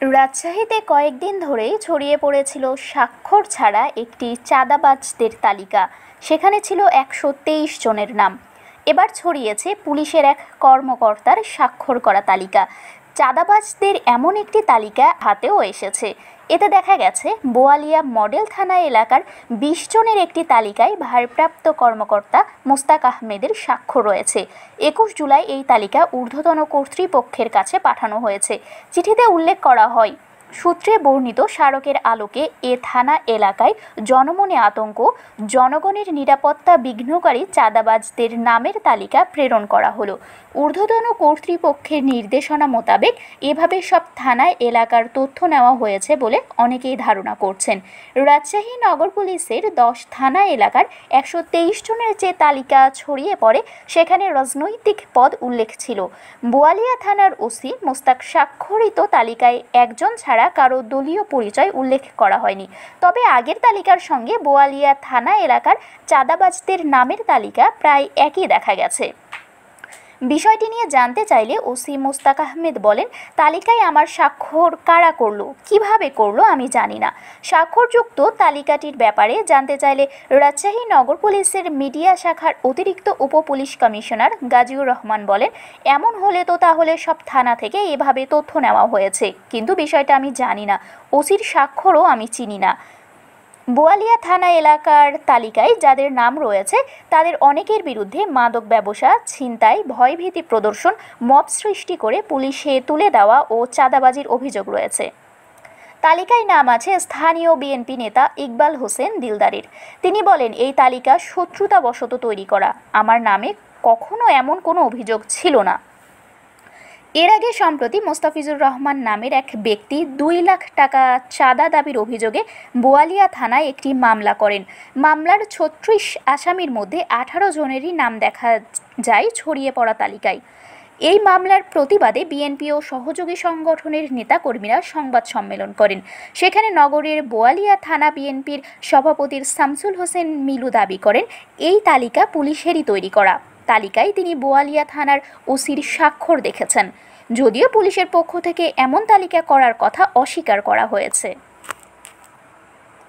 রাজশাহীতে কয়েকদিন ধরেই ছড়িয়ে পড়েছিল স্বাক্ষর ছাড়া একটি চাঁদাবাজদের তালিকা। সেখানে ছিল ১২৩ জনের নাম। এবার ছড়িয়েছে পুলিশের এক কর্মকর্তার স্বাক্ষর করা তালিকা। চাঁদাবাজদের এমন একটি তালিকা হাতেও এসেছে। এতে দেখা গেছে বোয়ালিয়া মডেল থানা এলাকার ২০ জনের একটি তালিকায় ভারপ্রাপ্ত কর্মকর্তা মোস্তাক আহমেদের স্বাক্ষর রয়েছে। ২১ জুলাই এই তালিকা ঊর্ধ্বতন কর্তৃপক্ষের কাছে পাঠানো হয়েছে। চিঠিতে উল্লেখ করা হয়, সূত্রে বর্ণিত স্মারকের আলোকে এ থানা এলাকায় জনমনে আতঙ্ক, জনগণের নিরাপত্তা বিঘ্নকারী চাঁদাবাজদের নামের তালিকা প্রেরণ করা হলো। ঊর্ধ্বতন কর্তৃপক্ষের নির্দেশনা মোতাবেক এভাবে সব থানা এলাকার তথ্য নেওয়া হয়েছে বলে অনেকেই ধারণা করছেন। রাজশাহী নগর পুলিশের ১০ থানা এলাকার ১২৩ জনের যে তালিকা ছড়িয়ে পড়ে সেখানে রাজনৈতিক পদ উল্লেখ ছিল। বোয়ালিয়া থানার ওসি মোস্তাক স্বাক্ষরিত তালিকায় একজন ছাড়া কারো দলীয় পরিচয় উল্লেখ করা হয়নি। তবে আগের তালিকার সঙ্গে বোয়ালিয়া থানা এলাকার চাঁদাবাজদের নামের তালিকা প্রায় একই দেখা গেছে। বিষয়টি নিয়ে জানতে চাইলে ওসি মোস্তাক আহমেদ বলেন, তালিকায় আমার স্বাক্ষর কারা করলো, কিভাবে করলো আমি জানি না। স্বাক্ষরযুক্ত তালিকাটির ব্যাপারে জানতে চাইলে রাজশাহী নগর পুলিশের মিডিয়া শাখার অতিরিক্ত উপপুলিশ কমিশনার গাজীউর রহমান বলেন, এমন হলে তো তাহলে সব থানা থেকে এভাবে তথ্য নেওয়া হয়েছে, কিন্তু বিষয়টা আমি জানি না, ওসির স্বাক্ষরও আমি চিনি না। বোয়ালিয়া থানা এলাকার তালিকায় যাদের নাম রয়েছে তাদের অনেকের বিরুদ্ধে মাদক ব্যবসা, ছিনতাই, ভয়ভীতি প্রদর্শন, মব সৃষ্টি করে পুলিশে তুলে দেওয়া ও চাঁদাবাজির অভিযোগ রয়েছে। তালিকায় নাম আছে স্থানীয় বিএনপি নেতা ইকবাল হোসেন দিলদারের। তিনি বলেন, এই তালিকা শত্রুতাবশত তৈরি করা, আমার নামে কখনো এমন কোনো অভিযোগ ছিল না। এর আগে সম্প্রতি মোস্তাফিজুর রহমান নামের এক ব্যক্তি ২ লাখ টাকা চাঁদা দাবির অভিযোগে বোয়ালিয়া থানায় একটি মামলা করেন। মামলার ৩৬ আসামির মধ্যে ১৮ জনেরই নাম দেখা যায় ছড়িয়ে পড়া তালিকায়। এই মামলার প্রতিবাদে বিএনপি ও সহযোগী সংগঠনের নেতাকর্মীরা সংবাদ সম্মেলন করেন। সেখানে নগরের বোয়ালিয়া থানা বিএনপির সভাপতির শামসুল হোসেন মিলু দাবি করেন, এই তালিকা পুলিশেরই তৈরি করা। তালিকায় তিনি বোয়ালিয়া থানার ওসির স্বাক্ষর দেখেছেন, যদিও পুলিশের পক্ষ থেকে এমন তালিকা করার কথা অস্বীকার করা হয়েছে।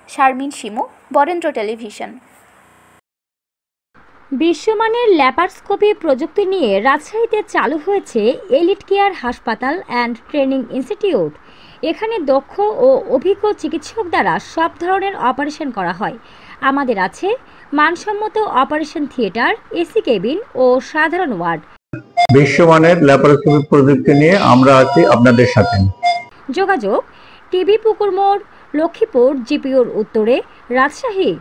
শারমিন শিমু, বরেন্দ্র টেলিভিশন। বিশ্বমানের ল্যাপারস্কোপি প্রযুক্তি নিয়ে রাজশাহীতে চালু হয়েছে এলিট কেয়ার হাসপাতাল অ্যান্ড ট্রেনিং ইনস্টিটিউট। এখানে দক্ষ ও অভিজ্ঞ চিকিৎসক দ্বারা সব ধরনের অপারেশন করা হয়। আমাদের আছে মানসম্মত অপারেশন থিয়েটার, এসি কেবিন ও সাধারণ ওয়ার্ড। বিশ্বমানের ল্যাপারস্কোপি প্রযুক্তি নিয়ে আমরা আছি আপনাদের সাথে। যোগাযোগ টিবি পুকুর মোড়, লক্ষ্মীপুর, জিপিওর উত্তরে, রাজশাহী।